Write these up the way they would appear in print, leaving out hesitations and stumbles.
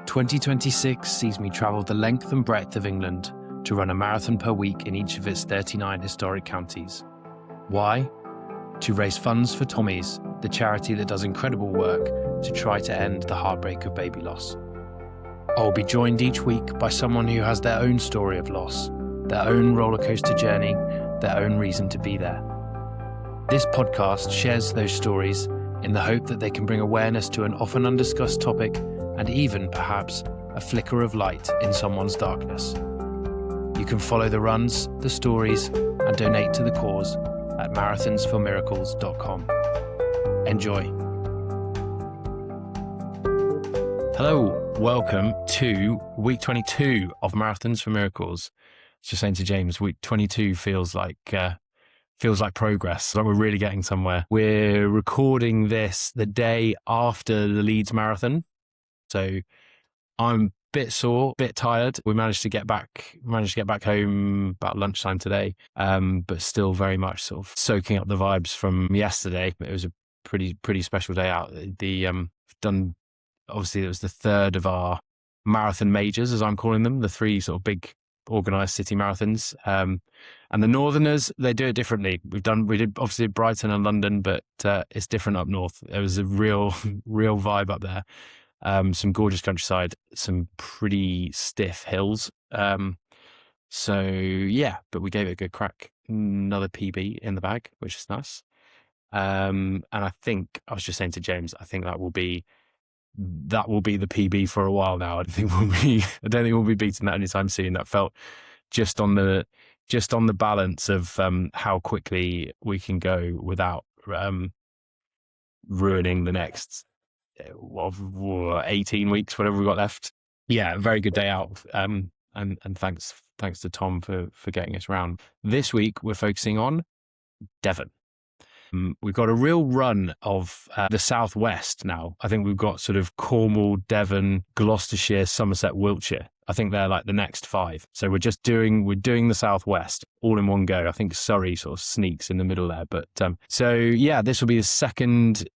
2026 sees me travel the length and breadth of England to run a marathon per week in each of its 39 historic counties. Why? To raise funds for Tommy's, the charity that does incredible work to try to end the heartbreak of baby loss. I'll be joined each week by someone who has their own story of loss, their own rollercoaster journey, their own reason to be there. This podcast shares those stories in the hope that they can bring awareness to an often undiscussed topic and even, perhaps, a flicker of light in someone's darkness. You can follow the runs, the stories, and donate to the cause at marathonsformiracles.com. Enjoy. Hello, welcome to week 22 of Marathons for Miracles. Just saying to James, week 22 feels like progress. Like we're really getting somewhere. We're recording this the day after the Leeds Marathon. So I'm a bit sore, a bit tired. We managed to get back home about lunchtime today, but still very much sort of soaking up the vibes from yesterday. It was a pretty special day out. Obviously it was the third of our marathon majors, as I'm calling them, the three sort of big organised city marathons. And the Northerners, they do it differently. We did obviously Brighton and London, but it's different up north. There was a real vibe up there. Some gorgeous countryside, some pretty stiff hills. So yeah, but we gave it a good crack. Another PB in the bag, which is nice. And I think I was just saying to James, I think that will be the PB for a while now. I don't think we'll be beating that anytime soon. That felt just on the balance of how quickly we can go without ruining the next 18 weeks, whatever we've got left. Yeah, very good day out. And thanks to Tom for getting us around. This week we're focusing on Devon. We've got a real run of the southwest now. I think we've got sort of Cornwall, Devon, Gloucestershire, Somerset, Wiltshire. I think they're like the next five. So we're doing the southwest all in one go. I think Surrey sort of sneaks in the middle there. But so yeah, this will be the second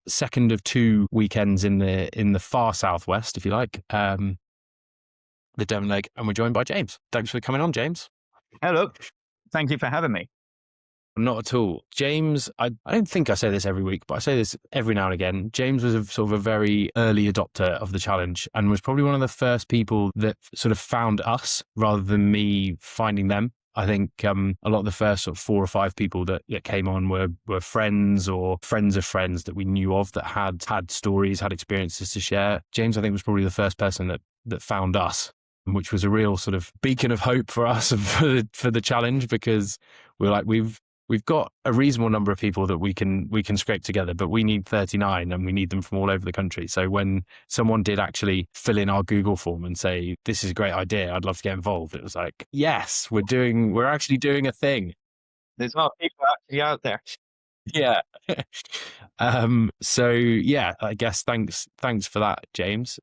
of two weekends in the far southwest, if you like, the Devon leg, and we're joined by James. Thanks for coming on, James. Hello. Thank you for having me. Not at all. James, I don't think I say this every week, but I say this every now and again. James was a very early adopter of the challenge and was probably one of the first people that sort of found us rather than me finding them. I think a lot of the first sort of 4 or 5 people that came on were friends or friends of friends that we knew of that had stories, had experiences to share. James, I think, was probably the first person that found us, which was a real sort of beacon of hope for us for the challenge, because we're like, We've got a reasonable number of people that we can scrape together, but we need 39 and we need them from all over the country. So when someone did actually fill in our Google form and say, this is a great idea, I'd love to get involved, it was like, yes, we're actually doing a thing. There's a lot of people actually out there. Yeah. So yeah, I guess thanks for that, James.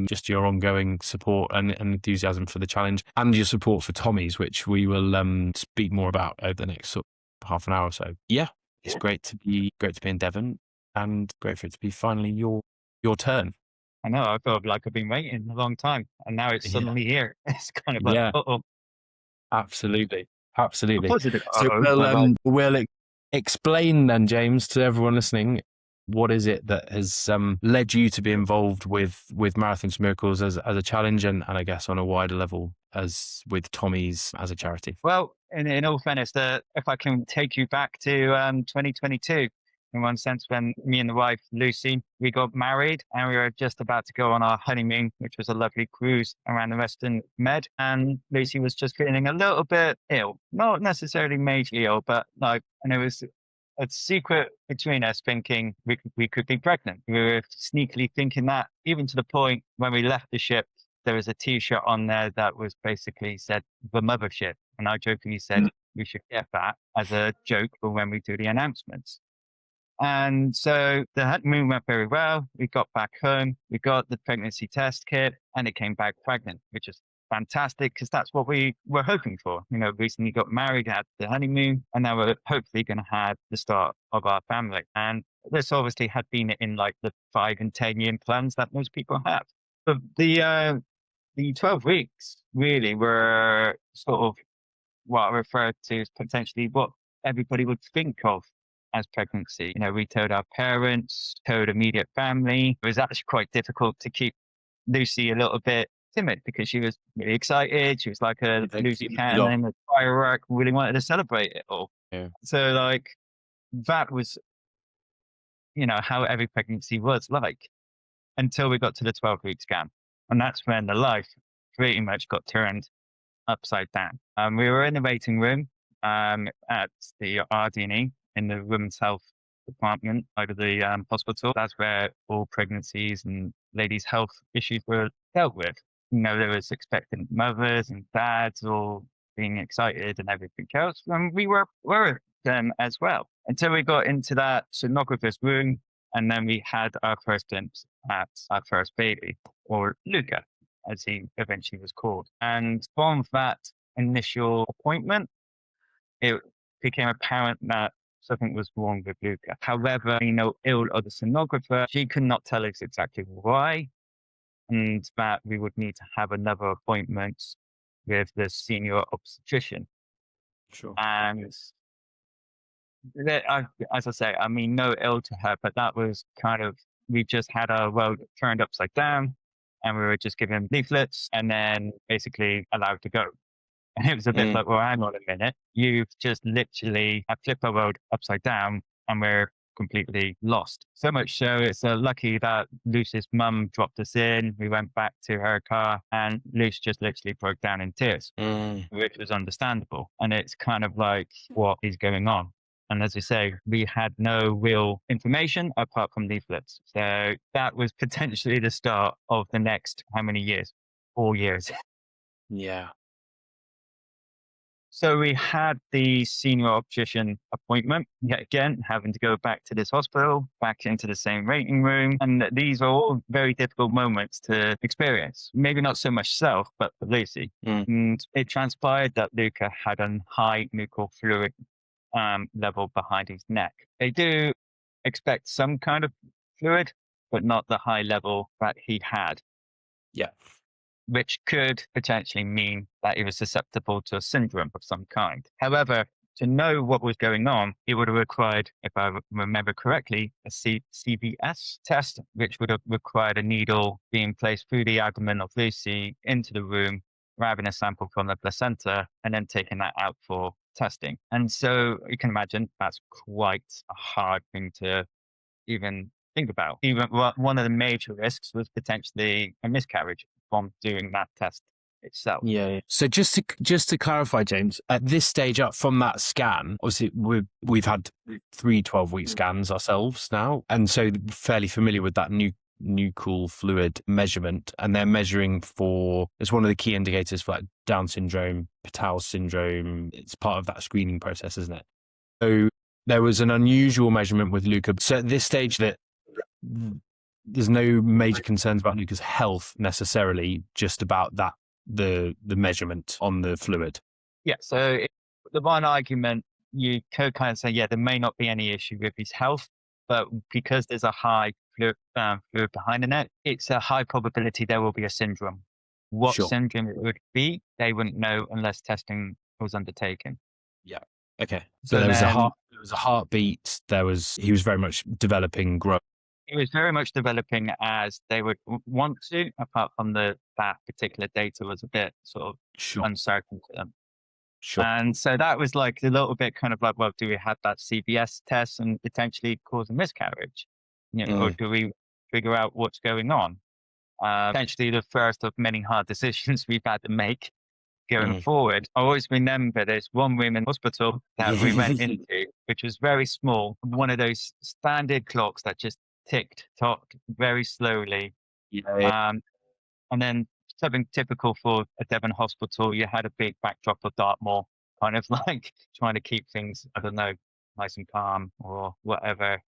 Just your ongoing support and enthusiasm for the challenge and your support for Tommy's, which we will speak more about over the next sort of half an hour or so. Yeah, it's great to be in Devon, and great for it to be finally your turn. I know, I feel like I've been waiting a long time, and now it's suddenly here. It's kind of like, uh-oh. Absolutely. Positive. So we'll explain then, James, to everyone listening, what is it that has led you to be involved with Marathons for Miracles as a challenge, and I guess on a wider level as with Tommy's as a charity? Well, in all fairness, if I can take you back to 2022, in one sense, when me and the wife, Lucy, we got married and we were just about to go on our honeymoon, which was a lovely cruise around the Western Med. And Lucy was just feeling a little bit ill, not necessarily majorly ill, but and it was a secret between us thinking we could be pregnant. We were sneakily thinking that, even to the point when we left the ship, there was a T-shirt on there that was basically said the mothership. And I jokingly said we should get that as a joke for when we do the announcements. And so the honeymoon went very well. We got back home, we got the pregnancy test kit, and it came back pregnant, which is fantastic because that's what we were hoping for. Recently got married, had the honeymoon, and now we're hopefully going to have the start of our family. And this obviously had been in like the 5 and 10 year plans that most people have. But the The 12 weeks really were sort of what I refer to as potentially what everybody would think of as pregnancy. You know, we told our parents, told immediate family. It was actually quite difficult to keep Lucy a little bit timid because she was really excited. She was like a Yeah, Lucy keep the cat, mood and up. then the firework really wanted to celebrate it all. Yeah. So, like, that was, how every pregnancy was like until we got to the 12-week scan. And that's when the life pretty much got turned upside down. We were in the waiting room at the RD&E in the women's health department out of the hospital. That's where all pregnancies and ladies' health issues were dealt with. There was expectant mothers and dads all being excited and everything else. And we were them as well until we got into that sonographer's room. And then we had our first glimpse at our first baby, or Luca, as he eventually was called. And from that initial appointment, it became apparent that something was wrong with Luca. However, ill of the sonographer, she could not tell us exactly why, and that we would need to have another appointment with the senior obstetrician. Sure. And as I say, I mean, no ill to her, but that was kind of, we just had our world turned upside down and we were just given leaflets and then basically allowed to go. And it was a bit like, well, hang on a minute. You've just literally have flipped our world upside down and we're completely lost. So much so, it's lucky that Lucy's mum dropped us in. We went back to her car and Luce just literally broke down in tears, which was understandable. And it's kind of like, what is going on? And as I say, we had no real information apart from leaflets. So that was potentially the start of the next, how many years? 4 years. Yeah. So we had the senior obstetrician appointment, yet again, having to go back to this hospital, back into the same waiting room. And these are all very difficult moments to experience. Maybe not so much self, but for Lucy. And it transpired that Luca had a high nuchal fluid level behind his neck. They do expect some kind of fluid, but not the high level that he had. Yeah. Which could potentially mean that he was susceptible to a syndrome of some kind. However, to know what was going on, it would have required, if I remember correctly, a CVS test, which would have required a needle being placed through the abdomen of Lucy into the room, grabbing a sample from the placenta, and then taking that out for testing. And so you can imagine that's quite a hard thing to even think about. Even one of the major risks was potentially a miscarriage from doing that test itself. Yeah. So just to clarify, James, at this stage up from that scan, obviously we've had 3 12-week scans ourselves now, and so fairly familiar with that nuchal fluid measurement, and they're measuring for, it's one of the key indicators for like Down syndrome, Patau syndrome. It's part of that screening process, isn't it? So there was an unusual measurement with Luca. So at this stage that there's no major concerns about Luca's health necessarily, just about that, the measurement on the fluid. Yeah. So the one argument you could kind of say, yeah, there may not be any issue with his health, but because there's a high fluid behind the neck, it's a high probability there will be a syndrome. What Sure. syndrome it would be, they wouldn't know unless testing was undertaken. Yeah. Okay. So there was then, a heartbeat. He was very much developing growth. it was very much developing as they would want to, apart from that particular data was a bit sort of uncertain to them. Sure. And so that was like a little bit kind of like, well, do we have that CBS test and potentially cause a miscarriage? Or do we figure out what's going on? Potentially the first of many hard decisions we've had to make going forward. I always remember there's one room in hospital that we went into, which was very small, one of those standard clocks that just ticked very slowly. Yeah. And then something typical for a Devon hospital, you had a big backdrop of Dartmoor, kind of like trying to keep things, I don't know, nice and calm or whatever.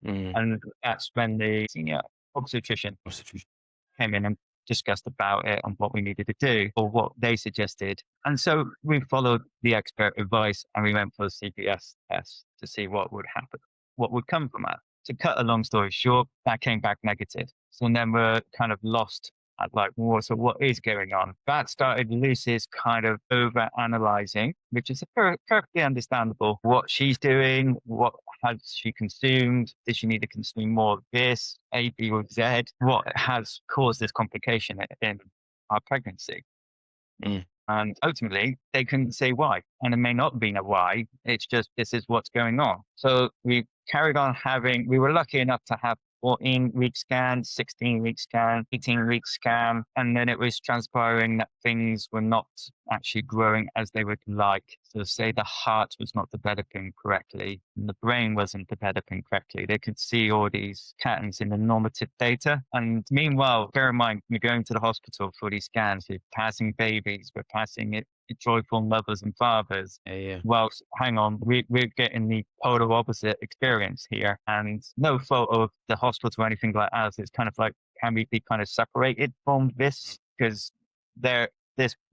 And that's when the senior obstetrician came in and discussed about it and what we needed to do or what they suggested. And so we followed the expert advice and we went for a CPS test to see what would happen, what would come from that. To cut a long story short, that came back negative. So then we're kind of lost at like, what is going on? That started Lucy's kind of over analyzing, which is perfectly understandable. What she's doing, what has she consumed? Did she need to consume more of this, A, B, or Z? What has caused this complication in our pregnancy? Mm. And ultimately, they couldn't say why. And it may not have been a why. It's just, this is what's going on. So we carried on we were lucky enough to have 14-week scan, 16-week scan, 18-week scan. And then it was transpiring that things were not actually growing as they would like. So say the heart was not developing correctly and the brain wasn't developing correctly. They could see all these patterns in the normative data. And meanwhile, bear in mind, we're going to the hospital for these scans. We're passing babies. We're passing it joyful mothers and fathers. Yeah. Whilst, hang on, we're getting the polar opposite experience here, and no fault of the hospital or anything like that. It's kind of like, can we be kind of separated from this? Because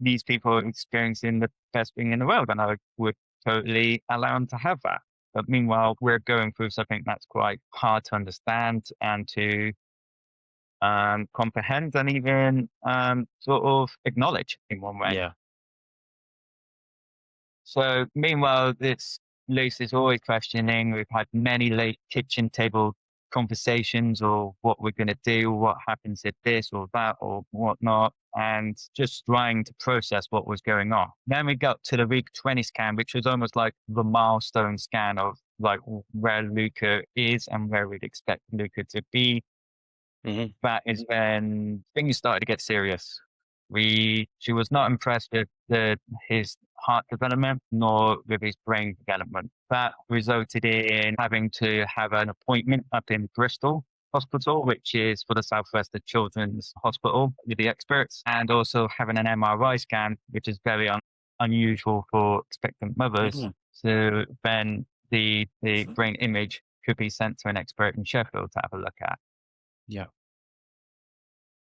these people are experiencing the best thing in the world, and I would totally allow them to have that. But meanwhile, we're going through something that's quite hard to understand and to comprehend and even sort of acknowledge in one way. Yeah. So meanwhile, Lucy's always questioning. We've had many late kitchen table conversations or what we're going to do, what happens if this or that or whatnot, and just trying to process what was going on. Then we got to the week 20 scan, which was almost like the milestone scan of like where Luca is and where we'd expect Luca to be. Mm-hmm. That is when things started to get serious. She was not impressed with his heart development nor with his brain development. That resulted in having to have an appointment up in Bristol Hospital, which is for the Southwest of Children's Hospital with the experts, and also having an MRI scan, which is very unusual for expectant mothers. Mm-hmm. So then the brain image could be sent to an expert in Sheffield to have a look at. Yeah.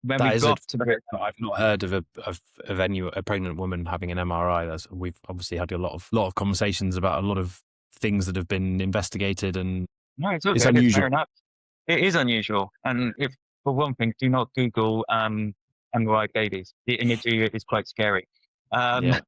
When That we is got to the I've not heard of a pregnant woman having an MRI. We've obviously had a lot of conversations about a lot of things that have been investigated, and No, it's okay. it's It's unusual. fair enough. It is unusual. And if, for one thing, do not Google MRI babies. The imagery is quite scary. Yeah.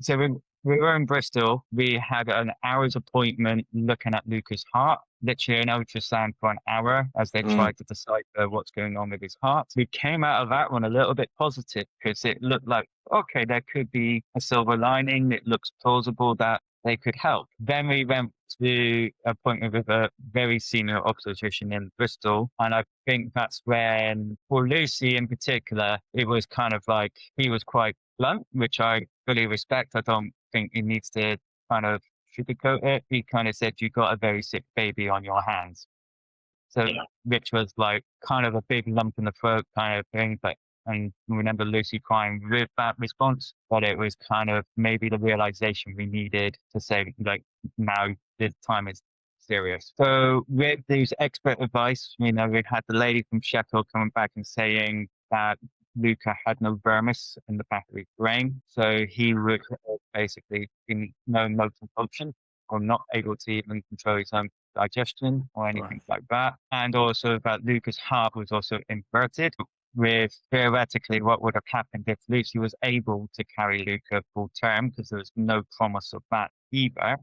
So we were in Bristol. We had an hour's appointment looking at Luca's heart, literally an ultrasound for an hour as they tried to decipher what's going on with his heart. We came out of that one a little bit positive because it looked like, okay, there could be a silver lining. It looks plausible that they could help. Then we went to an appointment with a very senior obstetrician in Bristol. And I think that's when, for Lucy in particular, it was kind of like he was quite blunt, which I fully respect. I don't think he needs to kind of sugarcoat it. He kind of said, "You got a very sick baby on your hands." So, which was like kind of a big lump in the throat kind of thing. But, and I remember Lucy crying with that response, but it was kind of maybe the realization we needed to say, like, now the time is serious. So with these expert advice, we've had the lady from Sheffield coming back and saying that Luca had no vermis in the back of his brain. So he would basically be no motor function or not able to even control his own digestion or anything like that. And also that Luca's heart was also inverted, with theoretically what would have happened if Lucy was able to carry Luca full term, because there was no promise of that either.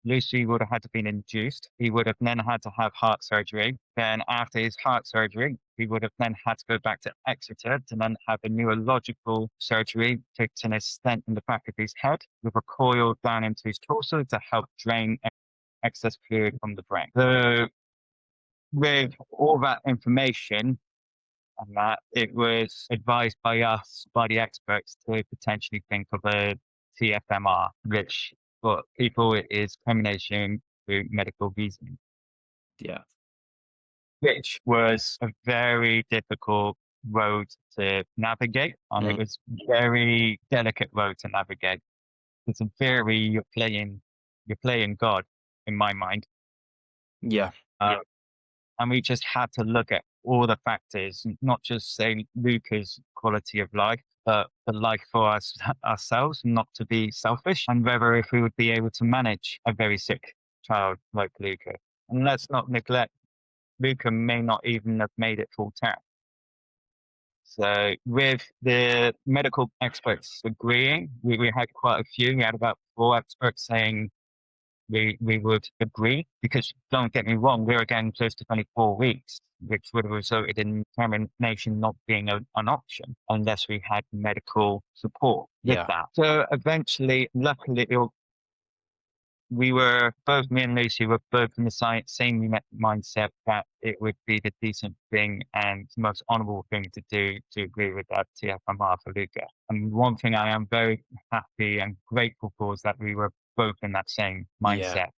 Lucy would have had to been induced. He would have then had to have heart surgery. Then after his heart surgery, he would have then had to go back to Exeter to then have a neurological surgery, fixing a stent in the back of his head with a coil down into his torso to help drain excess fluid from the brain. So with all that information and that, it was advised by us, by the experts, to potentially think of a TFMR, which for people it is termination through medical reason. Yeah. Which was a very difficult road to navigate, and it was very delicate road to navigate. It's a very you're playing God in my mind. Yeah. And we just had to look at all the factors, not just say Luca's quality of life, but the life for us ourselves, not to be selfish, and whether if we would be able to manage a very sick child like Luca. And let's not neglect Luca may not even have made it full term. So with the medical experts agreeing, we had quite a few. We had about 4 experts saying we would agree, because don't get me wrong, we were getting close to 24 weeks, which would have resulted in termination not being an option unless we had medical support with Yeah. that. So eventually, luckily, we were both, me and Lucy were both in the same mindset that it would be the decent thing and most honourable thing to do to agree with that TFMR for Luca. And one thing I am very happy and grateful for is that we were both in that same Yeah. mindset,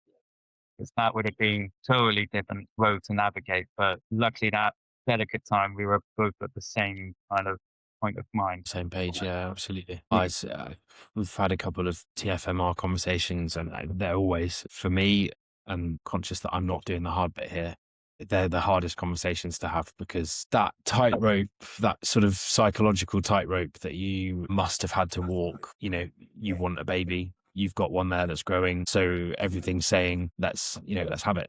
because that would have been totally different road to navigate. But luckily, that delicate time, we were both at the same kind of point of mind. Same page, yeah, absolutely. Yeah. We've had a couple of TFMR conversations, and they're always, for me, and conscious that I'm not doing the hard bit here, they're the hardest conversations to have, because that tightrope, that sort of psychological tightrope that you must have had to walk, you want a baby, you've got one there that's growing, so everything's saying, let's have it.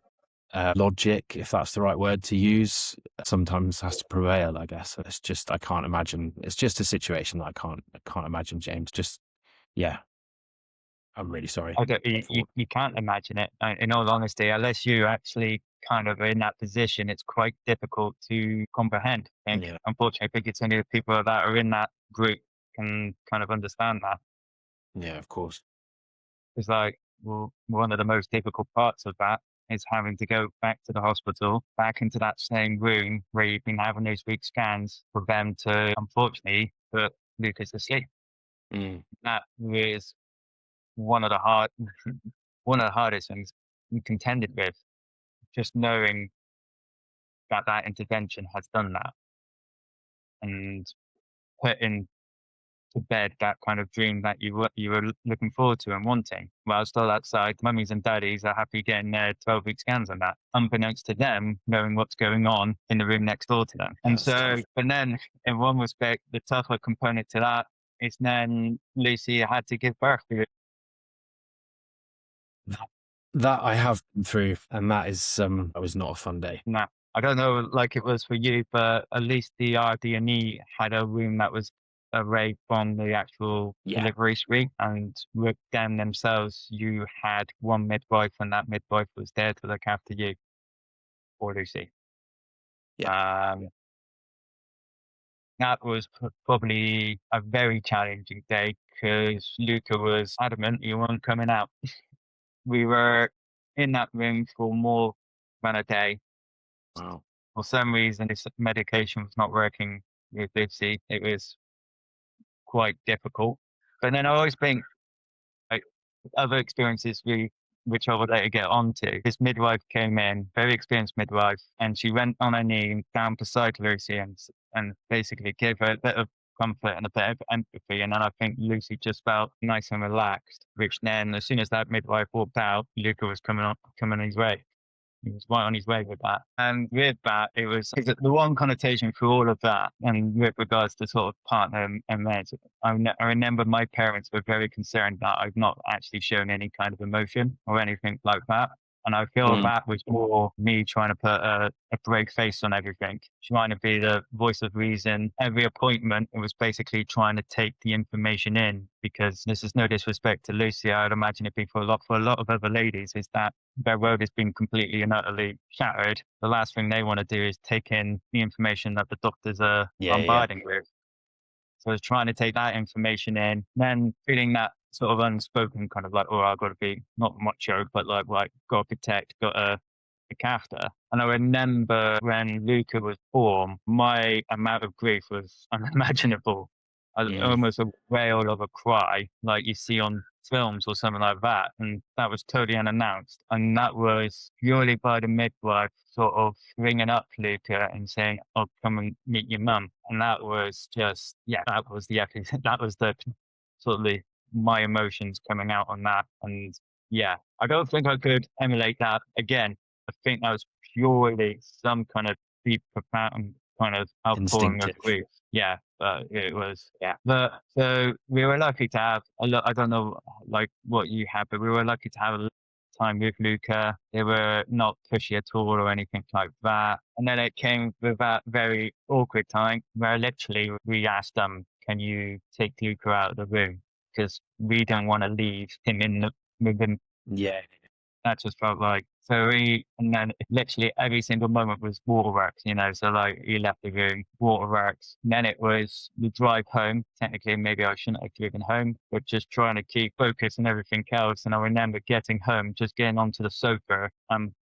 Logic, if that's the right word to use, sometimes has to prevail, I guess. It's just, I can't imagine. It's just a situation that I can't imagine, James. Just, yeah, I'm really sorry. I don't, you can't imagine it. In all honesty, unless you actually kind of are in that position, it's quite difficult to comprehend. I think, Yeah, unfortunately, I think it's only the people that are in that group can kind of understand that. yeah, of course. It's like, well, one of the most difficult parts of that is having to go back to the hospital, back into that same room where you've been having those week scans, for them to, unfortunately, put Lucas to sleep. Mm, That is one of the hard, one of the hardest things we contended with. Just knowing that that intervention has done that and putting to bed that kind of dream that you were looking forward to and wanting. While still outside, mummies and daddies are happy getting their 12-week scans on that, unbeknownst to them, knowing what's going on in the room next door to them. yeah, And it's so, tough. but then in one respect, the tougher component to that is then Lucy had to give birth to it. That, that I have been through, and that was not a fun day. Now, I don't know like it was for you, but at least the RD&E had a room that was away from the actual Yeah, delivery suite. And with them themselves, you had one midwife, and that midwife was there to look after you or Lucy. yeah. Um, that was probably a very challenging day, because Luca was adamant he wasn't coming out. We were in that room for more than a day. Wow. For some reason, this medication was not working with Lucy. It was quite difficult. But then I always think, like, other experiences which I would later get onto. This midwife came in, very experienced midwife, and she went on her knee down beside Lucy and basically gave her a bit of comfort and a bit of empathy. And then I think Lucy just felt nice and relaxed, which then as soon as that midwife walked out, Luca was coming his way. He was right on his way with that. And with that, it's the one connotation through all of that. And with regards to sort of partner and marriage, I remember my parents were very concerned that I've not actually shown any kind of emotion or anything like that. And I feel Mm, that was more me trying to put a brave face on everything, trying to be the voice of reason. Every appointment, it was basically trying to take the information in, because this is no disrespect to Lucy. I'd imagine it'd be for a lot of other ladies, is that their world has been completely and utterly shattered. The last thing they want to do is take in the information that the doctors are yeah, yeah, bombarding with. So I was trying to take that information in, then feeling that sort of unspoken kind of like, oh, I've got to be not macho, but like got to protect, got to look after. And I remember when Luca was born, my amount of grief was unimaginable. I mm, almost a wail of a cry, like you see on films or something like that. And that was totally unannounced. And that was purely by the midwife sort of ringing up Luca and saying, oh, come and meet your mum. And that was just, yeah, that was the that was the sort of my emotions coming out on that. And yeah, I don't think I could emulate that again. I think that was purely some kind of deep, profound kind of outpouring of instinctive. grief. Yeah, but it was, yeah. But so we were lucky to have a lot. I don't know like what you had, but we were lucky to have time with Luca. They were not pushy at all or anything like that. And then it came with that very awkward time where literally we asked them, can you take Luca out of the room? Because we don't want to leave him with him. Yeah. That just felt like so and then literally every single moment was waterworks, so like he left the room, waterworks. And then it was the drive home. Technically, maybe I shouldn't have driven home, but just trying to keep focus and everything else. And I remember getting home, just getting onto the sofa,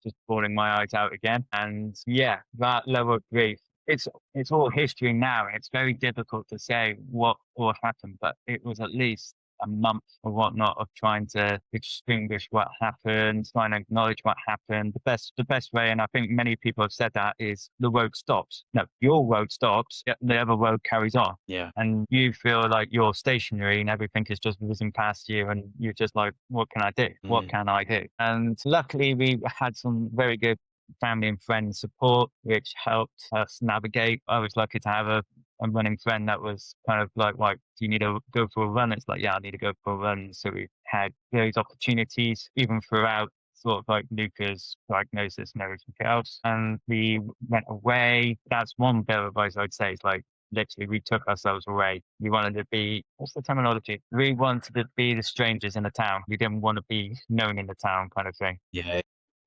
just bawling my eyes out again. And yeah, that level of grief. It's all history now. It's very difficult to say what happened, but it was at least a month or whatnot of trying to extinguish what happened, trying to acknowledge what happened. The best way, and I think many people have said that, is the road stops. No, your road stops, yet the other road carries on. Yeah. And you feel like you're stationary and everything is just whizzing past you, and you're just like, what can I do? What can I do? And luckily, we had some very good family and friend support, which helped us navigate. I was lucky to have a running friend that was kind of like, do you need to go for a run? It's like, yeah, I need to go for a run. So we had those opportunities even throughout sort of like Luca's diagnosis and everything else. And we went away. That's one bit of advice I'd say. It's like, literally, we took ourselves away. We wanted to be, what's the terminology? We wanted to be the strangers in the town. We didn't want to be known in the town kind of thing. Yeah.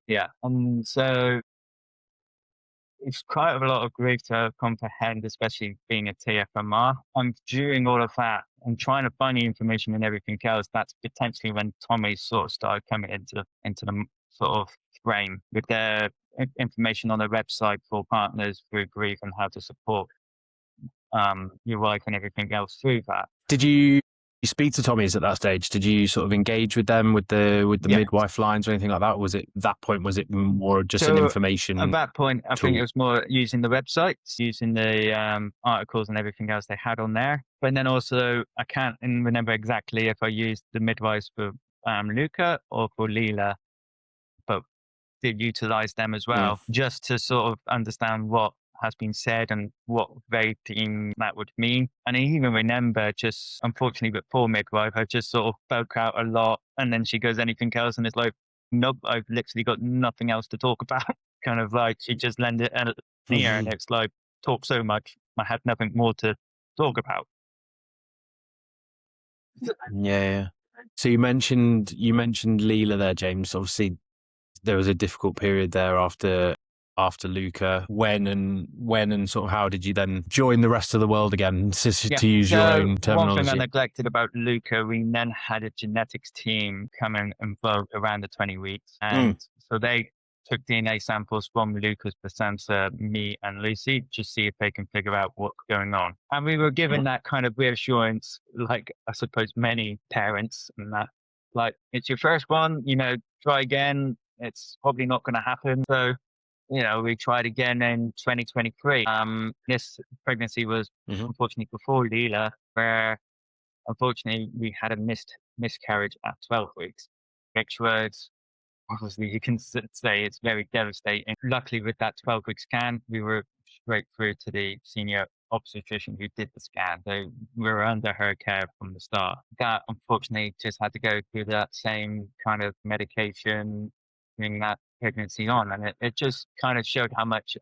Yeah. And so it's quite a lot of grief to comprehend, especially being a TFMR. And during all of that, and trying to find the information and everything else, that's potentially when Tommy sort of started coming into the sort of frame with their information on their website for partners through grief and how to support your wife and everything else through that. Did you speak to Tommy's at that stage? Did you sort of engage with them with the midwife lines or anything like that? Was it more just an information? At that point, I tool? think it was more using the websites, using the articles and everything else they had on there. But then also, I can't remember exactly if I used the midwives for Luca or for Leila, but did utilize them as well, just to sort of understand what has been said and what they deem that would mean. And I even remember just, unfortunately, with poor midwife, I just sort of spoke out a lot, and then she goes, anything else? And it's like, nope, I've literally got nothing else to talk about. Kind of like she just lended it near, and it's like, talk so much, I had nothing more to talk about. Yeah. So you mentioned Leila there, James. Obviously, there was a difficult period there after Luca. When and sort of how did you then join the rest of the world again, to use your own terminology? One thing I neglected about Luca, we then had a genetics team come in involved around the 20 weeks. And so they took DNA samples from Luca's placenta, me and Lucy, to see if they can figure out what's going on. And we were given that kind of reassurance, like I suppose many parents, and that, like, it's your first one, try again. It's probably not going to happen. So, we tried again in 2023. This pregnancy was unfortunately before Leila, where unfortunately we had a miscarriage at 12 weeks, which was, obviously you can say it's very devastating. Luckily with that 12-week scan, we were straight through to the senior obstetrician who did the scan. So we were under her care from the start. That unfortunately just had to go through that same kind of medication, bring that pregnancy on, and it just kind of showed how much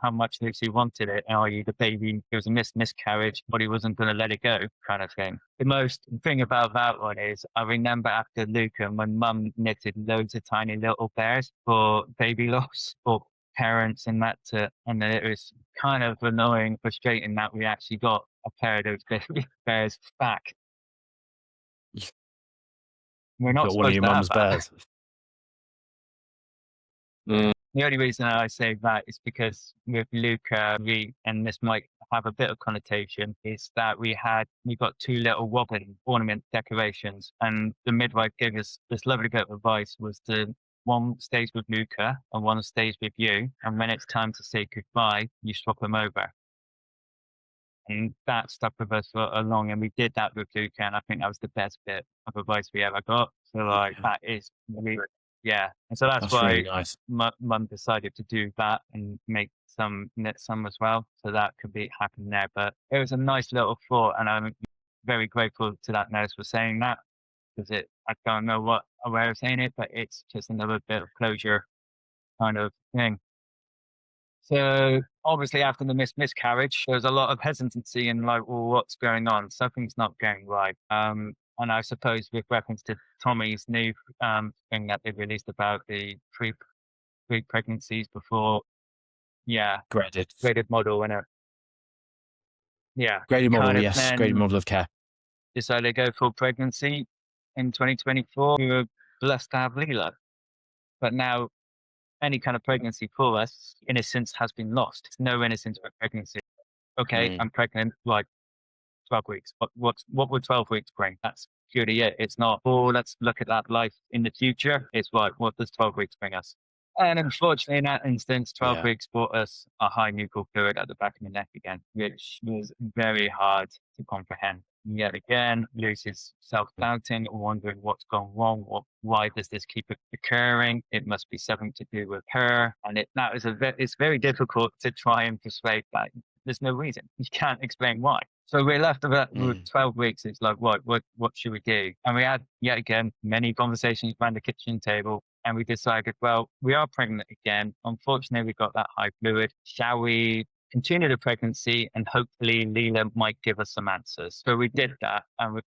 how much Lucy wanted it, i.e. the baby, it was a miscarriage, but he wasn't going to let it go, kind of thing. The most thing about that one is I remember after Luca, my mum knitted loads of tiny little bears for baby loss for parents and that, and then it was kind of annoying, frustrating that we actually got a pair of those baby bears back. We're not got one of your mum's bears. The only reason I say that is because with Luca, and this might have a bit of connotation, is that we got two little robin ornament decorations, and the midwife gave us this lovely bit of advice, was one stays with Luca and one stays with you, and when it's time to say goodbye, you swap them over. And that stuck with us for a long, and we did that with Luca, and I think that was the best bit of advice we ever got. So that is really, yeah. And so that's why really nice. Mum decided to do that and knit some as well. So that could happen there. But it was a nice little thought, and I'm very grateful to that nurse for saying that, because I don't know what a way of saying it, but it's just another bit of closure kind of thing. So obviously after the miscarriage, there was a lot of hesitancy and like, well, what's going on? Something's not going right. And I suppose with reference to Tommy's new thing that they released about the pre-pregnancies before, yeah, Graded. graded model and yeah, Graded model, kind of yes. Graded then model of care. decided to go for pregnancy in 2024. We were blessed to have Leila, but now any kind of pregnancy for us, innocence has been lost. There's no innocence with pregnancy. Okay, Mm. I'm pregnant, like 12 weeks. What would 12 weeks bring? That's purely it. It's not, oh, let's look at that life in the future. It's like, what does 12 weeks bring us? And unfortunately, in that instance, 12 Yeah. weeks brought us a high nuchal fluid at the back of the neck again, which was very hard to comprehend. Yet again, Lucy's self-doubting, wondering what's gone wrong. Why does this keep occurring? It must be something to do with her. And it's very difficult to try and persuade that there's no reason. You can't explain why. So we're left with 12 weeks. It's like, what should we do? And we had, yet again, many conversations around the kitchen table. And we decided, well, we are pregnant again. Unfortunately, we got that high fluid. Shall we continue the pregnancy and hopefully Leila might give us some answers? So we did that. And we,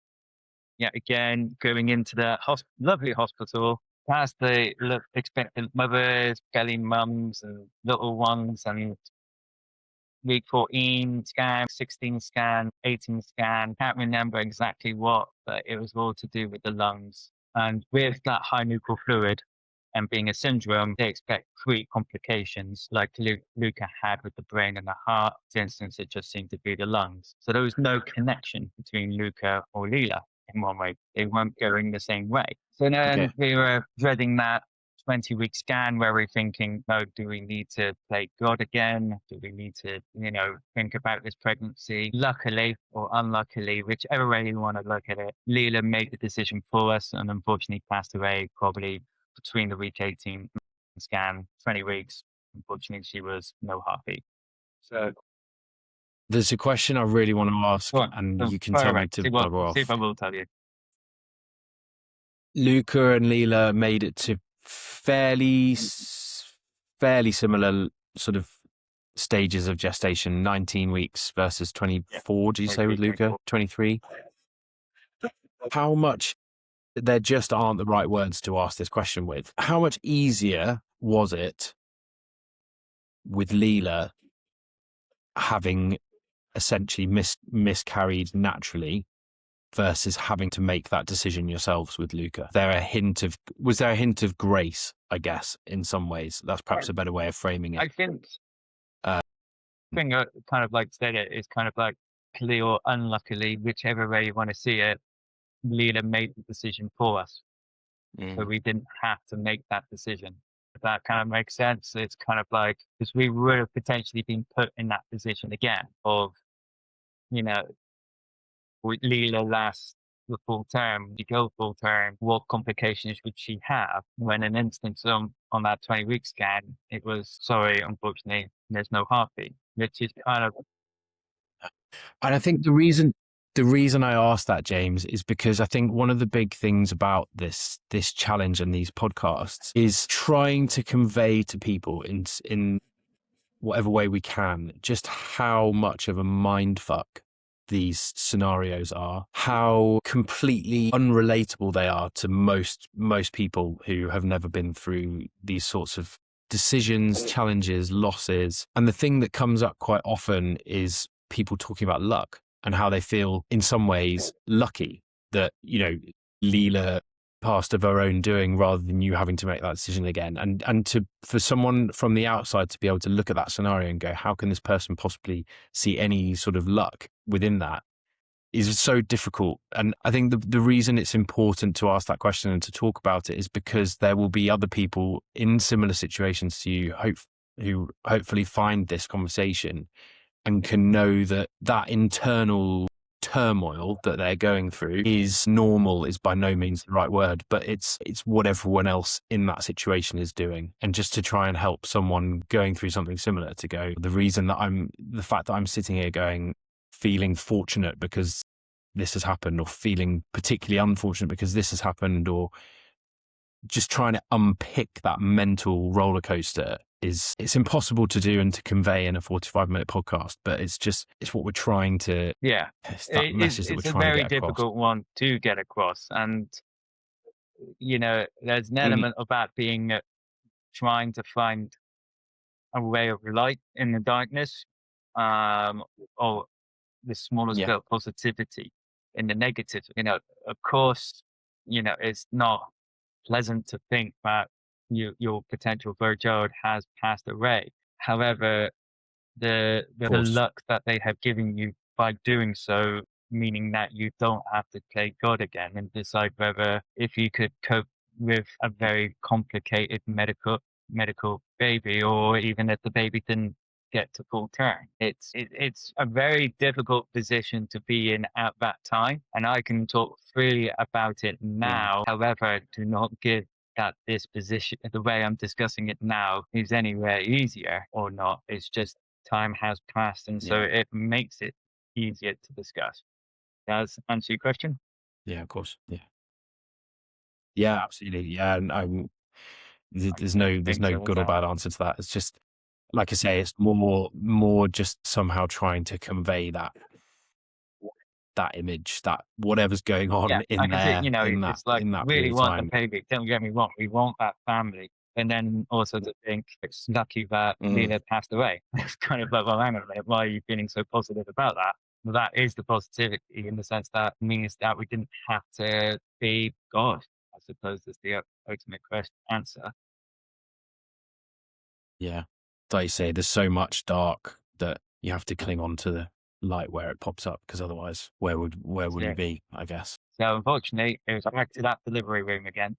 yet again, going into the lovely hospital, past the expectant mothers, belly mums and little ones, and week 14 scan, 16 scan, 18 scan, can't remember exactly what, but it was all to do with the lungs. And with that high nuchal fluid and being a syndrome, they expect complications like Luca had with the brain and the heart. For instance, it just seemed to be the lungs. So there was no connection between Luca or Leila in one way. They weren't going the same way. So then we were dreading that 20-week scan where we're thinking, oh, do we need to play God again? Do we need to, think about this pregnancy? Luckily or unluckily, whichever way you want to look at it, Leila made the decision for us and unfortunately passed away probably between the week 18 scan, 20 weeks. Unfortunately, she was no heartbeat. So there's a question I really want to ask, and you can tell me to bugger off. See if I will tell you. Luca and Leila made it to fairly similar sort of stages of gestation, 19 weeks versus 24, do you say with Luca? 23? How much, there just aren't the right words to ask this question with. How much easier was it with Leila having essentially miscarried naturally versus having to make that decision yourselves with Luca? Was there a hint of grace, I guess, in some ways? That's perhaps a better way of framing it. I think thing I kind of like said it is kind of like, luckily or unluckily, whichever way you want to see it, Leila made the decision for us. So we didn't have to make that decision. If that kind of makes sense. It's kind of like, because we would have potentially been put in that position again of, would Leila last the full term? You go full term, what complications would she have? When an instance on that 20-week scan, it was, sorry, unfortunately, there's no heartbeat, which is kind of. And I think the reason I asked that, James, is because I think one of the big things about this challenge and these podcasts is trying to convey to people in whatever way we can just how much of a mindfuck these scenarios are, how completely unrelatable they are to most people who have never been through these sorts of decisions, challenges, losses. And the thing that comes up quite often is people talking about luck and how they feel in some ways lucky that, Leila passed of her own doing rather than you having to make that decision again. And for someone from the outside to be able to look at that scenario and go, how can this person possibly see any sort of luck within that, is so difficult. And I think the reason it's important to ask that question and to talk about it is because there will be other people in similar situations to you who hopefully find this conversation and can know that internal turmoil that they're going through is normal, is by no means the right word, but it's what everyone else in that situation is doing. And just to try and help someone going through something similar to go, the fact that I'm sitting here feeling fortunate because this has happened, or feeling particularly unfortunate because this has happened, or just trying to unpick that mental roller coaster it's impossible to do and to convey in a 45-minute podcast, but it's what we're trying to, Yeah, it's that message that we're it's a trying to very get across. difficult one to get across. And, there's an Mm, element of that being trying to find a ray of light in the darkness, um, or the smallest yeah, bit of positivity in the negative. Of course, it's not pleasant to think that your potential third child has passed away. However, of the course. luck that they have given you by doing so, meaning that you don't have to play God again and decide whether if you could cope with a very complicated medical baby, or even if the baby didn't get to full term. It's a very difficult position to be in at that time, and I can talk freely about it Mm, now. However, do not give that this position, the way I'm discussing it now, is anywhere easier or not. It's just time has passed, and so yeah, it makes it easier to discuss. Does answer your question? yeah, of course. Yeah, yeah, absolutely. Yeah, and I there's think no so as good or well. bad answer to that. It's just, like I say, it's more just somehow trying to convey that image, that whatever's going Yeah, on I in can see, there, it's like in we that really period of want the time. baby. Don't get me wrong, we want that family. And then also to think it's lucky that Mm, Leila passed away. It's kind of like, well, hang on a minute, why are you feeling so positive about that? Well, that is the positivity, in the sense that means that we didn't have to be God, I suppose is the ultimate question answer. yeah. Like you say, there's so much dark that you have to cling on to the light where it pops up, because otherwise, where would we So, be? I guess. so unfortunately, it was back to that delivery room again.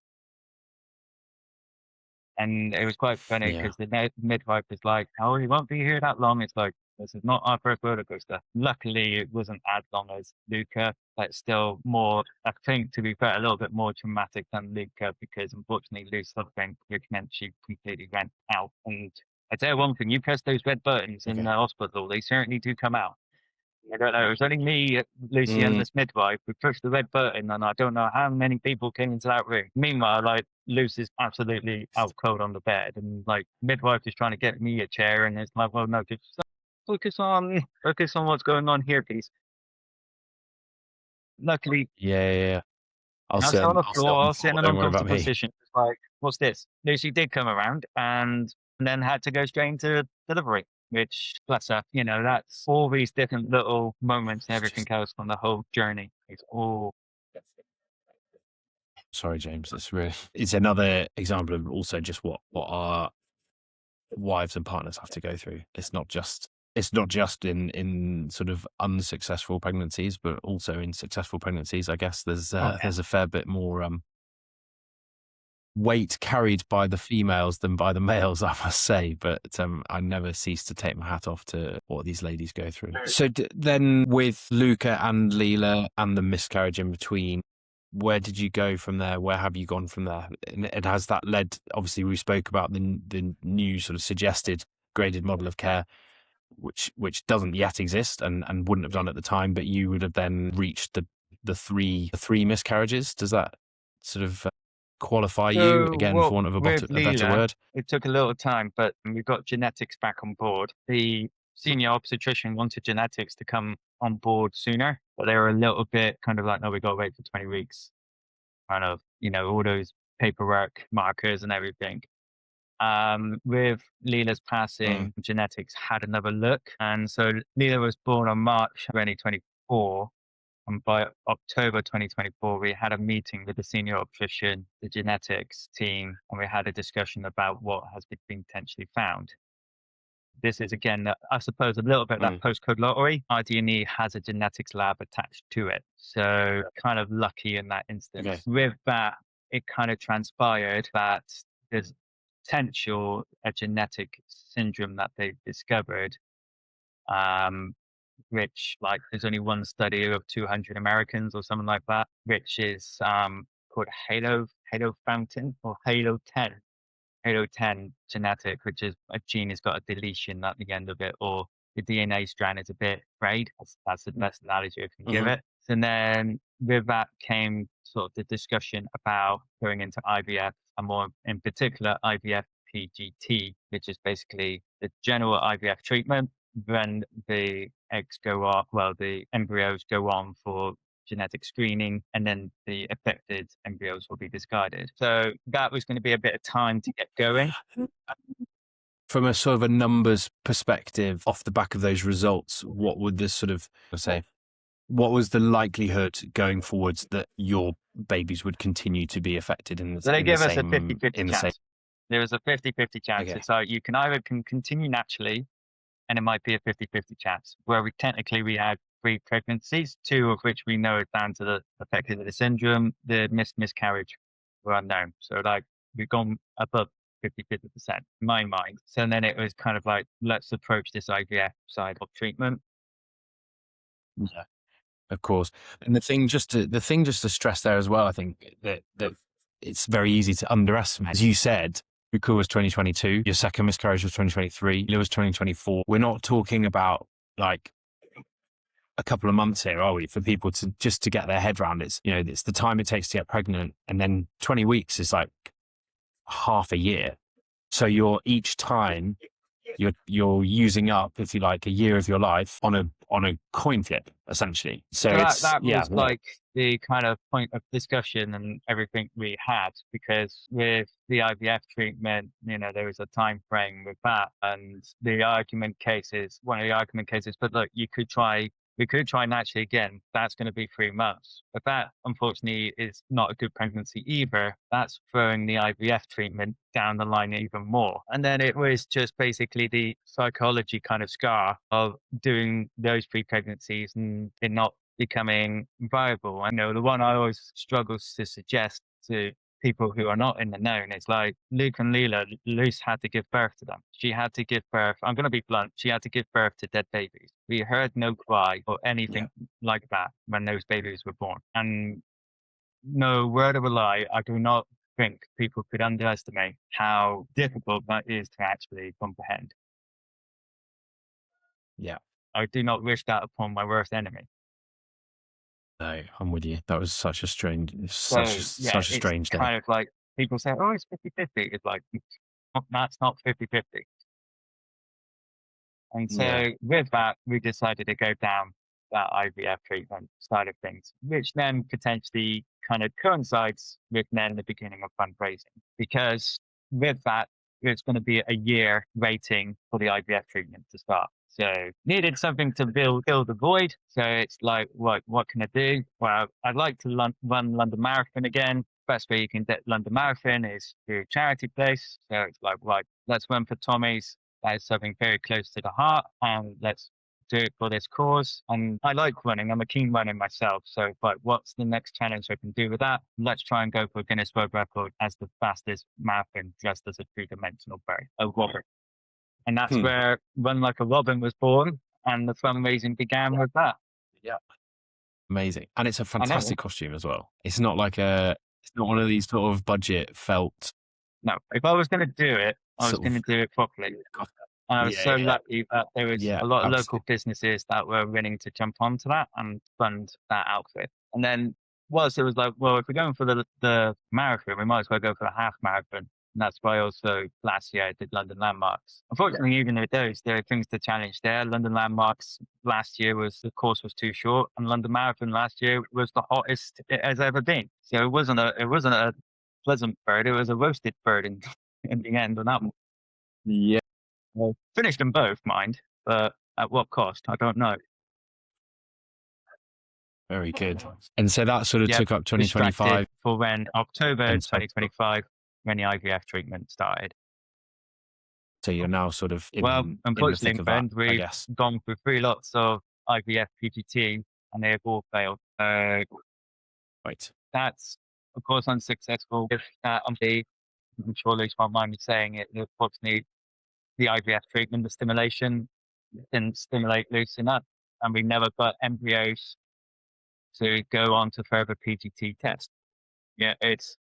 And it was quite funny Yeah. because the midwife was like, "Oh, you won't be here that long." It's like, this is not our first roller coaster. Luckily, it wasn't as long as Luca, but still more, I think, to be fair, a little bit more traumatic than Luca, because unfortunately, Luke's something which meant she completely went out. And I tell you one thing, you press those red buttons in Okay. the hospital, they certainly do come out. I don't know. It was only me, Lucy, and Mm, this midwife. We pushed the red button, and I don't know how many people came into that room. Meanwhile, like, Lucy's absolutely out cold on the bed, and like midwife is trying to get me a chair, and it's like, well, no, just focus on what's going on here, please. Luckily, yeah, yeah, yeah. I was on the I'll sit on floor, I the was floor. sitting in an Don't worry about uncomfortable me. position. It's like, what's this? Lucy did come around, and then had to go straight into delivery. Which, bless her, that's all these different little moments and It's everything just, else from the whole journey. It's all sorry, James. It's another example of also just what our wives and partners have to go through. It's not just in sort of unsuccessful pregnancies, but also in successful pregnancies. I guess Oh, yeah. there's a fair bit more weight carried by the females than by the males, I must say. But I never cease to take my hat off to what these ladies go through. So then, with Luca and Leila and the miscarriage in between, where did you go from there? Where have you gone from there? And has that led? Obviously, we spoke about the new sort of suggested graded model of care, which doesn't yet exist and wouldn't have done at the time. But you would have then reached the three miscarriages. Does that sort of qualify you So, again, for well, want of with a better Leela, word? it took a little time, but we got genetics back on board. The senior obstetrician wanted genetics to come on board sooner, but they were a little bit kind of like, no, we got to wait for 20 weeks, kind of, all those paperwork markers and everything. With Leela's Mm, passing, genetics had another look. And so Leela was born on March 2024. And by October 2024, we had a meeting with the senior obstetrician, the genetics team, and we had a discussion about what has been potentially found. This is again, I suppose, a little bit that mm, postcode lottery. RD&E has a genetics lab attached to it. So kind of lucky in that okay. instance. With that, it kind of transpired that there's potential a genetic syndrome that they discovered, um, which like there's only one study of 200 Americans or something like that, which is called Halo Fountain or Halo 10 genetic, which is a gene has got a deletion at the end of it, or the DNA strand is a bit frayed. That's the best analogy I can give Hmm. it. And then with that came sort of the discussion about going into IVF, and more in particular IVF PGT, which is basically the general IVF treatment. Then the eggs go on, well, the embryos go on for genetic screening, and then the affected embryos will be discarded. So that was going to be a bit of time to get going. From a sort of a numbers perspective, off the back of those results, what would this sort of say? What was the likelihood going forwards that your babies would continue to be affected in the, So they in give the us a same 50-50 in the chance. same? There was a 50-50 chance. Okay. So you can either continue naturally, and it might be a 50-50 chance, where we had 3 pregnancies, 2 of which we know is down to the affected of the syndrome. The miscarriage were unknown. So like we've gone above 50% in my mind. So then it was kind of like, let's approach this IVF side of treatment. Yeah, of course. And the thing just to stress there as well, I think that it's very easy to underestimate. As you said, Luca was 2022, your second miscarriage was 2023, Leila was 2024. We're not talking about like a couple of months here, are we? For people to just to get their head around it, it's the time it takes to get pregnant, and then 20 weeks is like half a year. So each time you're using up, if you like, a year of your life on a coin flip, essentially. So that was like the kind of point of discussion and everything we had, because with the IVF treatment, there was a time frame with that, and one of the argument cases, but look, we could try naturally again. That's going to be 3 months. But that, unfortunately, is not a good pregnancy either. That's throwing the IVF treatment down the line even more. And then it was just basically the psychology kind of scar of doing those 3 pregnancies and it not becoming viable. The one I always struggle to suggest to people who are not in the known, it's like Luke and Leila. Luce had to give birth to them. She had to give birth. I'm going to be blunt. She had to give birth to dead babies. We heard no cry or anything like that when those babies were born. And no word of a lie, I do not think people could underestimate how difficult that is to actually comprehend. Yeah. I do not wish that upon my worst enemy. No, I'm with you. That was such a strange It's day. kind of like people say, oh, it's 50-50. It's like, that's not 50-50. And so with that, we decided to go down that IVF treatment side of things, which then potentially kind of coincides with then the beginning of fundraising, because with that, it's going to be a year waiting for the IVF treatment to start. So needed something to fill the void. So it's like, what can I do? Well, I'd like to run London Marathon again. Best way you can get London Marathon is through a charity place. So it's like, right, let's run for Tommy's. That is something very close to the heart, and let's do it for this cause. And I like running. I'm a keen runner myself. So, but what's the next challenge I can do with that? Let's try and go for Guinness World Record as the fastest marathon dressed as a 3-dimensional bird, a robin. And that's where Run Like a Robin was born, and the fundraising began with that. Yeah. Amazing. And it's a fantastic costume as well. It's not one of these sort of budget felt. No, if I was going to do it, I was going to do it properly. And I was so lucky that there was a lot of local businesses that were willing to jump onto that and fund that outfit. And then it was like, well, if we're going for the marathon, we might as well go for the half marathon. And that's why also last year I did London Landmarks. Unfortunately, even with those, there are things to challenge there. London Landmarks last year the course was too short, and London Marathon last year was the hottest it has ever been. So it wasn't a pleasant bird. It was a roasted bird in the end on that one. Yeah. Well, finished them both, mind, but at what cost? I don't know. Very good. And so that sort of took up 2025 for when October 2025 when the IVF treatment started. So you're now sort of unfortunately, we've gone through 3 lots of IVF PGT and they have all failed. Right. That's of course unsuccessful. If I'm sure Luke won't mind me saying it. Unfortunately, the IVF treatment, the stimulation didn't stimulate Luce enough, and we never got embryos to go on to further PGT tests. Yeah, it's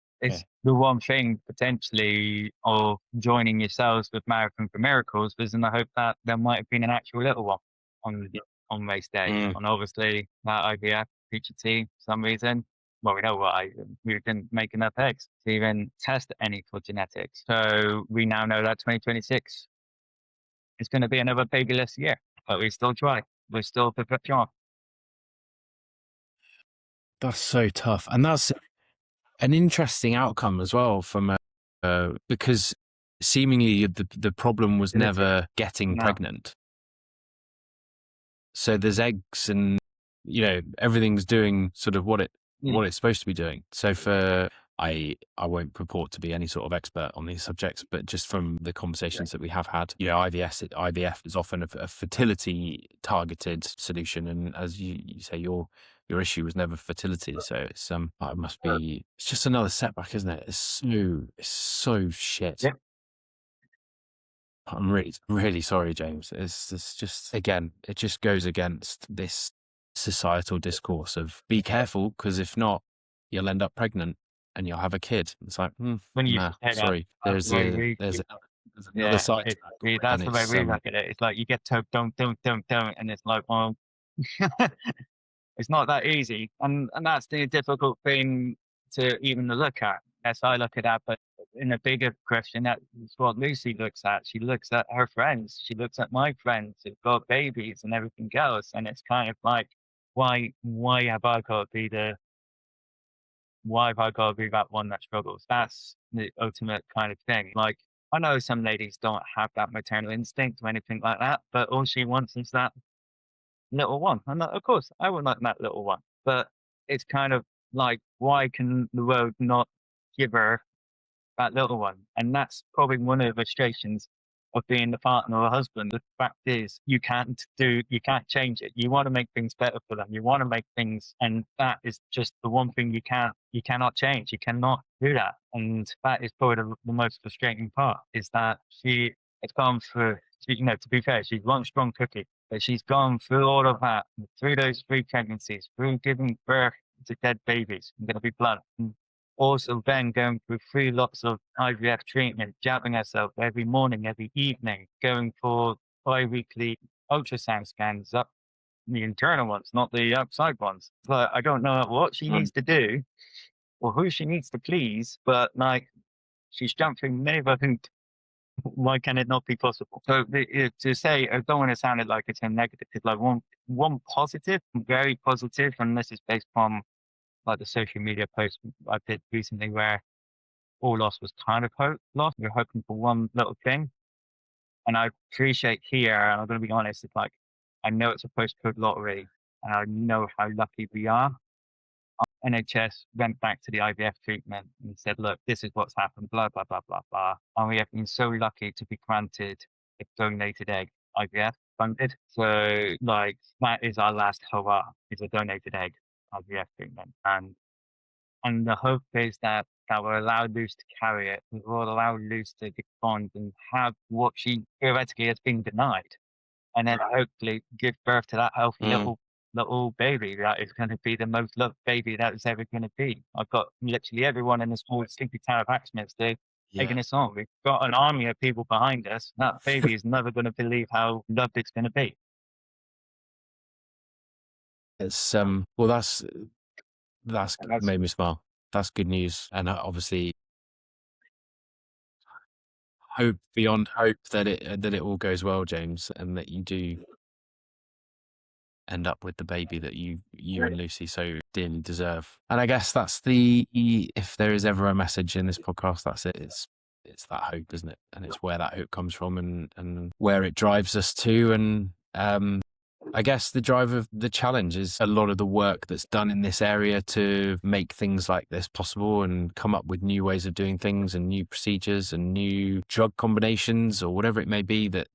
the one thing potentially of joining yourselves with Marathon for Miracles was in the hope that there might have been an actual little one on race day. And obviously that IVF feature T for some reason. Well, we know why. We didn't make enough eggs to even test any for genetics. So we now know that 2026 is going to be another babyless year, but we still try. We're still perpetual. That's so tough. And that's an interesting outcome as well from because seemingly the problem was never getting pregnant. So there's eggs and, everything's doing sort of what it's supposed to be doing. So I won't purport to be any sort of expert on these subjects, but just from the conversations that we have had, IVF is often a fertility targeted solution. And as you say, your issue was never fertility. So it's it's just another setback, isn't it? It's so shit. Yep. I'm really, really sorry, James. It's just, again, it just goes against this societal discourse of be careful, because if not, you'll end up pregnant and you'll have a kid. It's like, When you sorry. There's another side to that. That's the way we look at it. It's like you get told, don't, and it's like, well, it's not that easy, and that's the difficult thing to even look at. Yes, I look at that, but in a bigger question, that's what Lucy looks at. She looks at her friends. She looks at my friends who've got babies and everything else, and it's kind of like, why have I got to be that one that struggles? That's the ultimate kind of thing. Like, I know some ladies don't have that maternal instinct or anything like that, but all she wants is that little one. And of course, I would like that little one. But it's kind of like, why can the world not give her that little one? And that's probably one of the frustrations of being the partner or husband. The fact is, you can't change it. You want to make things better for them. You want to make things, and that is just the one thing you cannot change. You cannot do that. And that is probably the most frustrating part, is that she has gone through, to be fair, she's one strong cookie, but she's gone through all of that, through those 3 pregnancies, through giving birth to dead babies. I'm going to be blunt. And also then going through 3 lots of IVF treatment, jabbing herself every morning, every evening, going for bi-weekly ultrasound scans, up the internal ones, not the outside ones. But I don't know what she needs to do or who she needs to please, but like, she's jumped through many of hoops. Why can it not be possible? So to say, I don't want to sound it like it's a negative. It's like one positive, very positive, and this is based on like the social media post I did recently, where all lost was kind of hope lost. We're hoping for one little thing. And I appreciate here, and I'm going to be honest, it's like, I know it's a postcode lottery, and I know how lucky we are. NHS went back to the IVF treatment and said, look, this is what's happened, blah, blah, blah, blah, blah. And we have been so lucky to be granted a donated egg IVF funded. So like, that is our last hurrah, is a donated egg IVF treatment. And the hope is that will allow Luce to carry it, will allow Luce to bond and have what she theoretically has been denied. And then hopefully give birth to that healthy little baby that is going to be the most loved baby that is ever going to be. I've got literally everyone in the small sleepy town of Hacksmiths taking us on. We've got an army of people behind us. That baby is never going to believe how loved it's going to be. It's well, that's made me smile. That's good news, and obviously hope beyond hope that it all goes well, James, and that you do end up with the baby that you and Lucy so dearly deserve. And I guess that's if there is ever a message in this podcast, that's it. It's that hope, isn't it? And it's where that hope comes from, and where it drives us to. And I guess the drive of the challenge is a lot of the work that's done in this area to make things like this possible and come up with new ways of doing things and new procedures and new drug combinations or whatever it may be that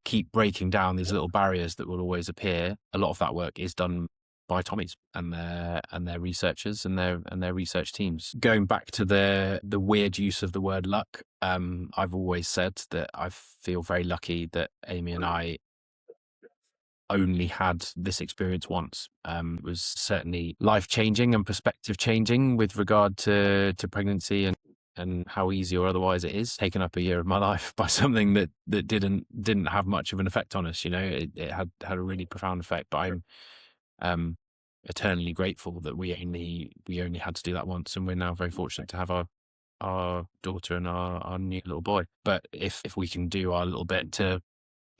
keep breaking down these little barriers that will always appear. A lot of that work is done by Tommies and their researchers and their research teams. Going back to the weird use of the word luck, I've always said that I feel very lucky that Amy and I only had this experience once. It was certainly life-changing and perspective-changing with regard to pregnancy and how easy or otherwise it is. Taken up a year of my life by something that didn't have much of an effect on us. It had a really profound effect. But I'm eternally grateful that we only had to do that once, and we're now very fortunate to have our daughter and our new little boy. But if we can do our little bit to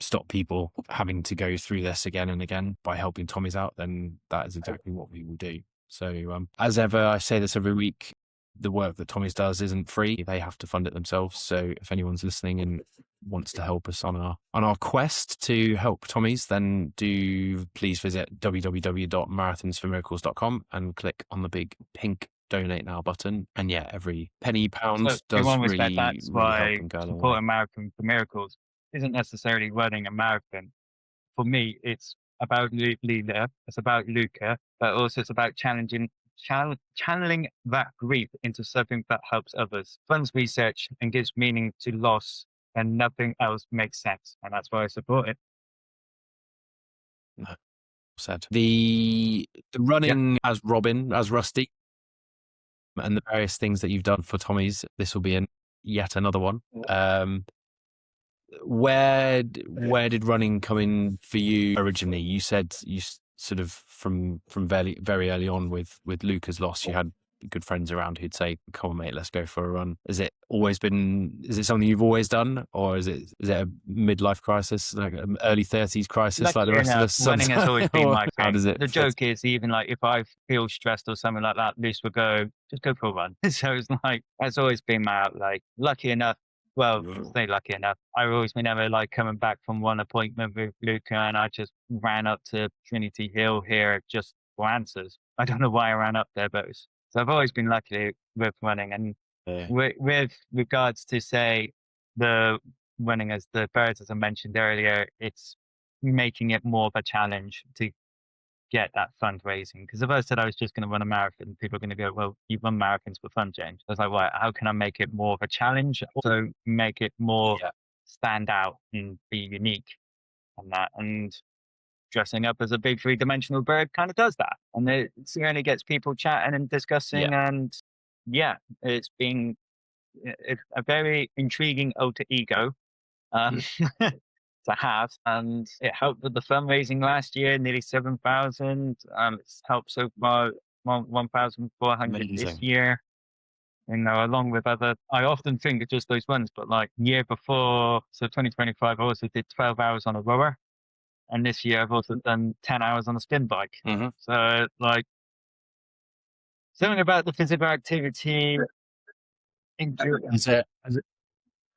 stop people having to go through this again and again by helping Tommy's out, then that is exactly what we will do. So as ever, I say this every week, the work that Tommy's does isn't free. They have to fund it themselves. So if anyone's listening and wants to help us on our quest to help Tommy's, then do please visit www.marathonsformiracles.com and click on the big pink donate now button. And yeah, every penny, pound So in does one respect, really, that's really help why and go a long way. supporting Marathon for Miracles isn't necessarily running a marathon. For me, it's about Leila, it's about Luca, but also it's about channeling that grief into something that helps others, funds research, and gives meaning to loss, and nothing else makes sense. And that's why I support it. Said the running as Robin, as Rusty, and the various things that you've done for Tommy's. This will be yet another one. Where did running come in for you originally? You said you sort of from very, very early on with Luca's loss, you had good friends around who'd say, "Come on, mate, let's go for a run." Is it something you've always done, or is it a midlife crisis, like an early 30s crisis, like the rest of us? Running has always been my How thing. does it The fit? joke is, even like if I feel stressed or something like that, Luce would go, just go for a run. So it's like, that's always been my outlet. Lucky enough, well, say lucky enough, I've always been ever like coming back from one appointment with Luca, and I just ran up to Trinity Hill here just for answers. I don't know why I ran up there, but so I've always been lucky with running. And with regards to, say, the running as the birds, as I mentioned earlier, it's making it more of a challenge to get that fundraising. Because if I said I was just going to run a marathon, people are going to go, "Well, you run marathons for fun, James." I was like, "Well, how can I make it more of a challenge? Also make it more stand out and be unique and that." And dressing up as a big three-dimensional bird kind of does that. And it certainly gets people chatting and discussing. And yeah, it's been a very intriguing alter ego to have. And it helped with the fundraising last year, nearly 7,000. It's helped so far 1,400 this Amazing. year. You know, along with other, I often think of just those ones, but like year before, so 2025, I also did 12 hours on a rower. And this year I've also done 10 hours on a spin bike. Mm-hmm. So like something about the physical activity.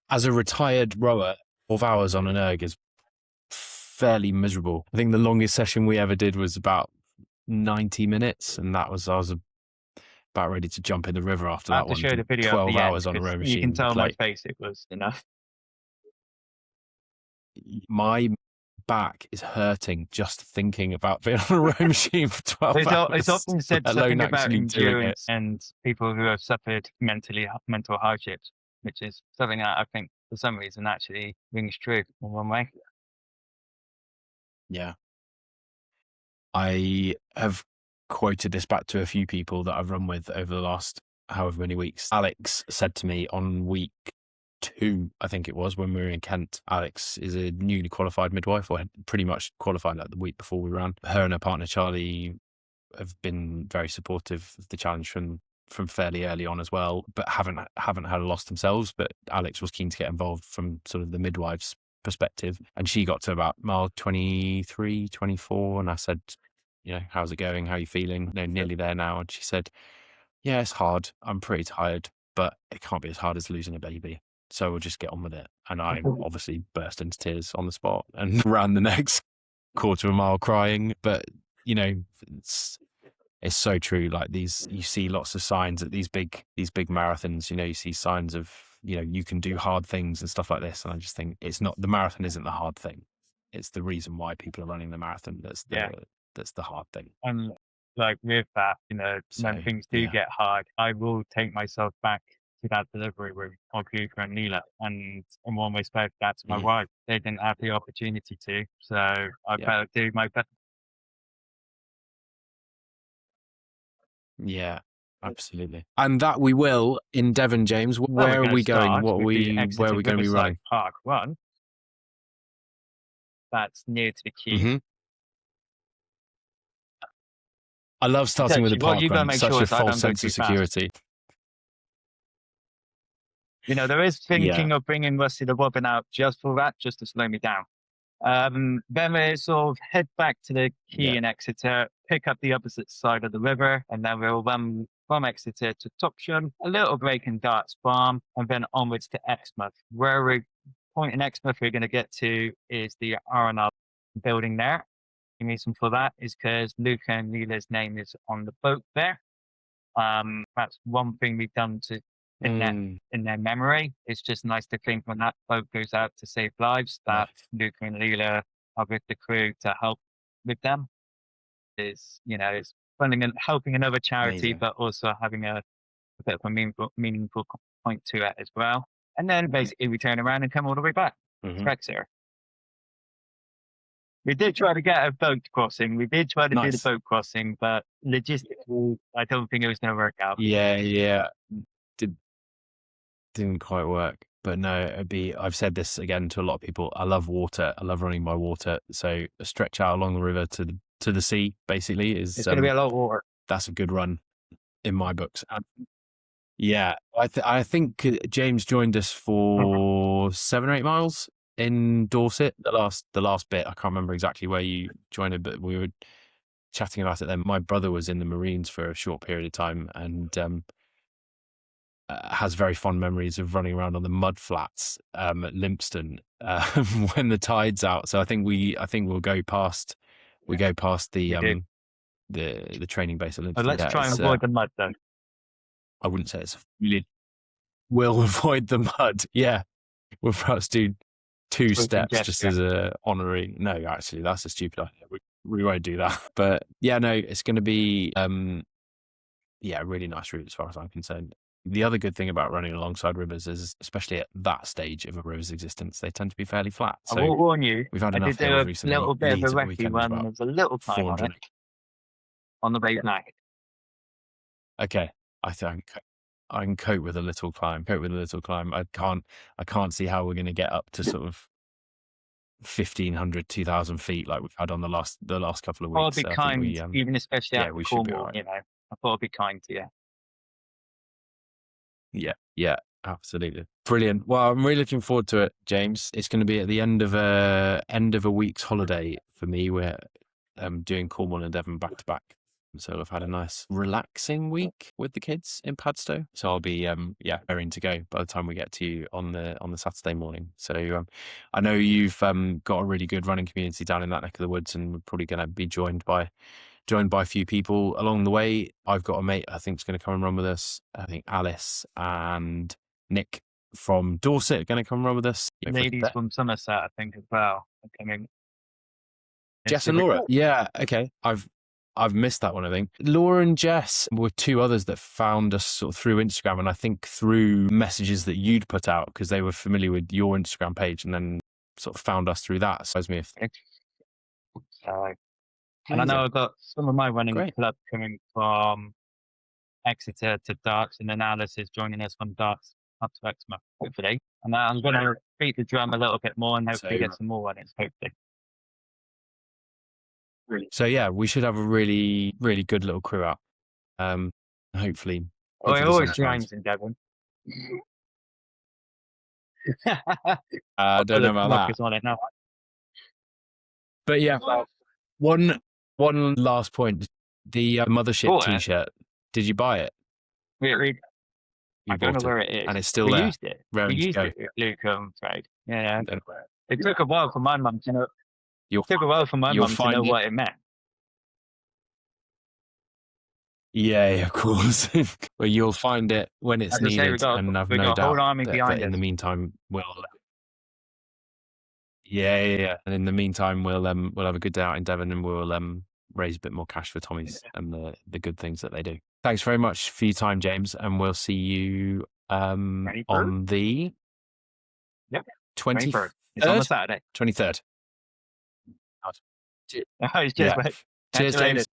As a retired rower, 12 hours on an erg is fairly miserable. I think the longest session we ever did was about 90 minutes, and I was about ready to jump in the river after I that have to one. show the video 12 at the hours end, on a row machine. you can tell my face it was enough. My back is hurting just thinking about being on a row machine for 12 hours. It's often said something about endurance and people who have suffered mental hardships, which is something that I think for some reason actually rings true in one way. Yeah. I have quoted this back to a few people that I've run with over the last however many weeks. Alex said to me on week 2, I think it was, when we were in Kent. Alex is a newly qualified midwife, or had pretty much qualified like the week before we ran. Her and her partner Charlie have been very supportive of the challenge from fairly early on as well, but haven't had a loss themselves. But Alex was keen to get involved from sort of the midwife's perspective, and she got to about mile 23, 24, and I said, you know, how's it going? How are you feeling? No, nearly there now. And she said, yeah, it's hard. I'm pretty tired, but it can't be as hard as losing a baby. So we'll just get on with it. And I obviously burst into tears on the spot and ran the next quarter of a mile crying. But, you know, it's so true. Like you see lots of signs at these big marathons, you know, you see signs of, you know, you can do hard things and stuff like this. And I just think the marathon isn't the hard thing. It's the reason why people are running the marathon. That's the hard thing. And like with that, you know, when things do get hard, I will take myself back to that delivery room of Luca and Leila. And in one respect, that's my wife. They didn't have the opportunity to. So I better do my best. Yeah, absolutely. And that we will in Devon, James. Where are we going? Where are we going to be running? Park 1. That's near to the quay. I love starting with a What park you got to run. make Such sure a is I false don't go sense too of fast. security. There is thinking Yeah. of bringing Rusty the Robin out just for that, just to slow me down. Then we sort of head back to the quay Yeah. in Exeter, pick up the opposite side of the river, and then we'll run from Exeter to Topsham, a little break in Darts Farm, and then onwards to Exmouth. Where we point in Exmouth we're going to get to is the R&R building there. The reason for that is because Luca and Leila's name is on the boat there. That's one thing we've done to in their memory. It's just nice to think when that boat goes out to save lives that Luca and Leila are with the crew to help with them. It's funding and helping another charity, Amazing. but also having a bit of a meaningful point to it as well. And then basically we turn around and come all the way back to Exeter. We did try to get a boat crossing. We did try to do the boat crossing, but logistically, I don't think it was going to work out. Yeah. Didn't quite work. But no, I've said this again to a lot of people. I love water. I love running by water. So a stretch out along the river to the sea, basically, is it's going to be a lot of water. That's a good run in my books. Yeah, I think James joined us for 7 or 8 miles in Dorset. The last bit, I can't remember exactly where you joined it, but we were chatting about it then. My brother was in the Marines for a short period of time and has very fond memories of running around on the mud flats at Lympstone when the tide's out. So I think we'll go past the training base at Lympstone. But let's try and avoid the mud though. I wouldn't say it's we'll avoid the mud. Yeah. We'll perhaps do 2 steps just as a honorary. No, actually, that's a stupid idea. We won't do that. But yeah, no, it's going to be, a really nice route as far as I'm concerned. The other good thing about running alongside rivers is, especially at that stage of a river's existence, they tend to be fairly flat. So I will warn you, we've had I enough did hills a recently. little bit of a Leeds recce when there was a little time on it on the way back. Okay, I think I can cope with a little climb. I can't see how we're going to get up to sort of 1,500, 2,000 feet like we've had on the last couple of weeks. I'll be kind, even especially out in Cornwall. Right. I thought I'd be kind to you. Yeah, absolutely, brilliant. Well, I'm really looking forward to it, James. It's going to be at the end of a week's holiday for me. We're doing Cornwall and Devon back to back. So I've had a nice relaxing week with the kids in Padstow. So I'll be raring to go by the time we get to you on the Saturday morning. So I know you've got a really good running community down in that neck of the woods, and we're probably going to be joined by a few people along the way. I've got a mate I think is going to come and run with us. I think Alice and Nick from Dorset are going to come and run with us. Ladies from Somerset, I think, as well. Jess and Laura. Yeah, okay. I've missed that one, I think. Laura and Jess were 2 others that found us sort of through Instagram, and I think through messages that you'd put out because they were familiar with your Instagram page and then sort of found us through that. So and I know I've got some of my running club coming from Exeter to Darts, and then Alice is joining us from Darts up to Exmouth, hopefully. And I'm going to beat the drum a little bit more and hopefully get some more runners, hopefully. So yeah, we should have a really, really good little crew out. Hopefully. It always rains in Devon. I don't know about that. On it now. But yeah, one last point. The mothership T-shirt. Did you buy it? I don't know where it is. And it's still there. Used it. We used it with Luca on trade. Yeah. It took a while for my mum to know. It took a while for my mum to know what it meant. Yeah, of course. Well, you'll find it when it's needed, and I've no doubt that in the meantime, Yeah. And in the meantime, we'll have a good day out in Devon, and we'll raise a bit more cash for Tommy's and the good things that they do. Thanks very much for your time, James, and we'll see you on the 23rd. It's on the Saturday. 23rd. Cheers, Cheers, James.